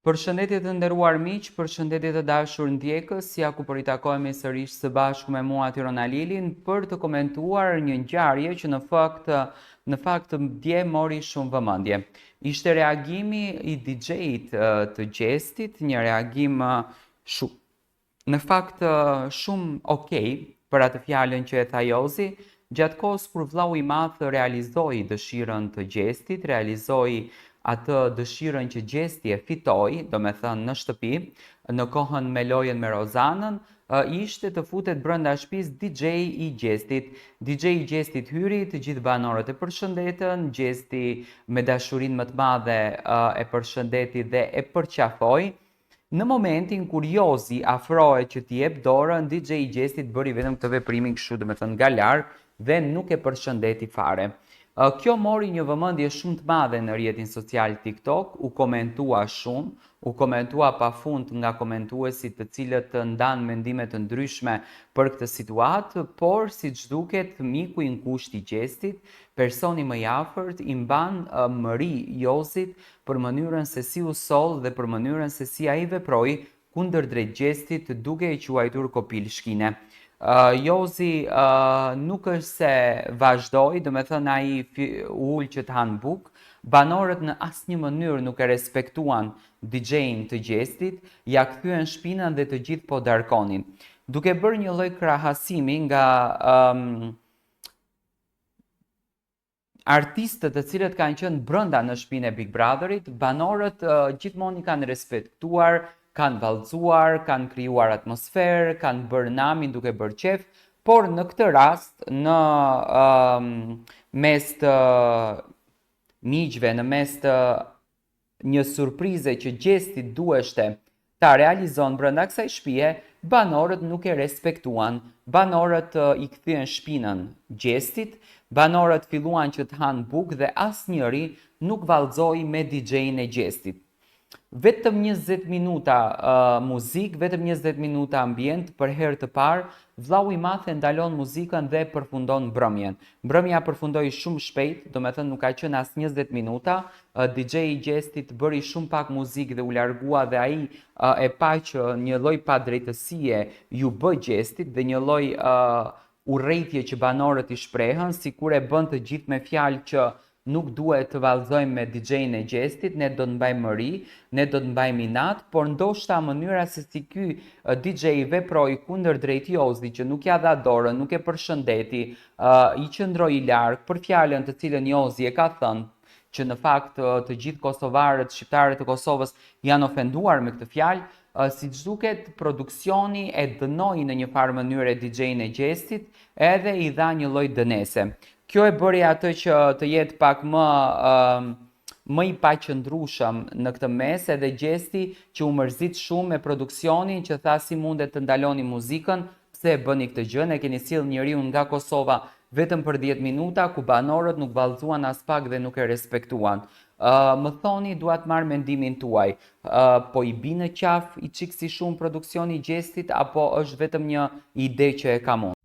Përshëndetje të nderuar miq, përshëndetje të dashur ndjekës, ja ku po ritakohemi sërish së bashku me mua Tirona Lilin për të komentuar një ngjarje që në fakt dje mori shumë vëmendje. Ishte reagimi i DJ-it të Gjestit, një reagim në fakt shumë okej për atë fjalën që e tha Jozi, gjatë kohës kur vllau i madh realizoi dëshirën të Gjestit, realizoi atë dëshirën që Gjesti e fitoi, do me thënë në shtëpi, në kohën me lojën me Rozanën, ishte të futet brenda shtëpisë DJ i Gjestit. DJ i Gjestit hyri, të gjithë banorët e përshëndetën, Gjesti me dashurinë më të madhe e përshëndeti dhe e përqafoi. Në momentin kur Jozi afrohej që t'i jep dorën, DJ i Gjestit bëri vetëm këtë veprimin kështu, do me thënë nga larg dhe nuk e përshëndeti fare. Kjo mori një vëmendje shumë të madhe në rrjetin social TikTok, u komentua shumë, u komentua pafund nga komentuesit të cilët ndanë mendime të ndryshme për këtë situatë, por siç duket miku i ngushtë i Gjestit, personi më i afërt, i mban mëri Jozit për mënyrën se si u soll dhe për mënyrën se si ai veproi kundërdrejt Gjestit duke i quajtur kopil shkine. Jozi nuk është se vazhdoi, do me thënë ai ul që të hanë bukë, banorët në asnjë mënyrë nuk e respektuan DJ-in të Gjestit, ja kthyen shpinën dhe të gjithë po darkonin. Duke bërë një lloj krahasimi nga artistët të cilët kanë qenë brenda në shtëpinë e Big Brotherit, banorët gjithmonë i kanë respektuar, kanë vallëzuar, kanë krijuar atmosferë, kanë bërë namin duke bërë qef, por në këtë rast, në mes të miqve, në mes të një surprize që Gjesti duheshte ta realizon brenda kësaj shtëpie, banorët nuk e respektuan, banorët i kthyen shpinën Gjestit, banorët filluan që të hanë bukë dhe asnjëri nuk vallëzoi me DJ-in e Gjestit. Vetëm 20 minuta muzikë, vetëm 20 minuta ambient, për herë të parë, vllau i madh e ndalon muzikën dhe përfundon mbrëmjen. Mbrëmja përfundoi shumë shpejt, do me thënë nuk ka qenë as 20 minuta, DJ i Gjestit bëri shumë pak muzikë dhe u largua dhe ai e pa që një lloj padrejtësie ju bë Gjestit dhe një lloj urrejtje që banorët i shprehën, sikur e bën të gjithë me fjalë që nuk duhet të vallëzojmë me DJ-in e Gjestit, ne do të mbajmë mëri, ne do të mbajmë inat, por ndoshta mënyra se si ky DJ veproi kundërdrejt Jozit, që nuk ja dha dorën, nuk e përshëndeti, i qëndroi i larg për fjalën të cilën Jozi e ka thënë, që në fakt të gjithë kosovarët, shqiptarët e Kosovës janë ofenduar me këtë fjalë, siç duket produksioni e dënoi në një farë mënyrë DJ-in e Gjestit, edhe i dha një lloj dënese. Kjo e bëri atë që të jetë pak më i paqëndrueshëm në këtë mes, edhe Gjesti që u mërzit shumë me produksionin, që tha si mundet të ndaloni muzikën, pse e bëni këtë gjë, ne keni sill njeriu nga Kosova vetëm për 10 minuta, ku banorët nuk vallëzuan as pak dhe nuk e respektuan. Më thoni, dua të marr mendimin tuaj, po i bie në qaf i çiksi shumë produksioni i Gjestit, apo është vetëm një ide që e kam unë?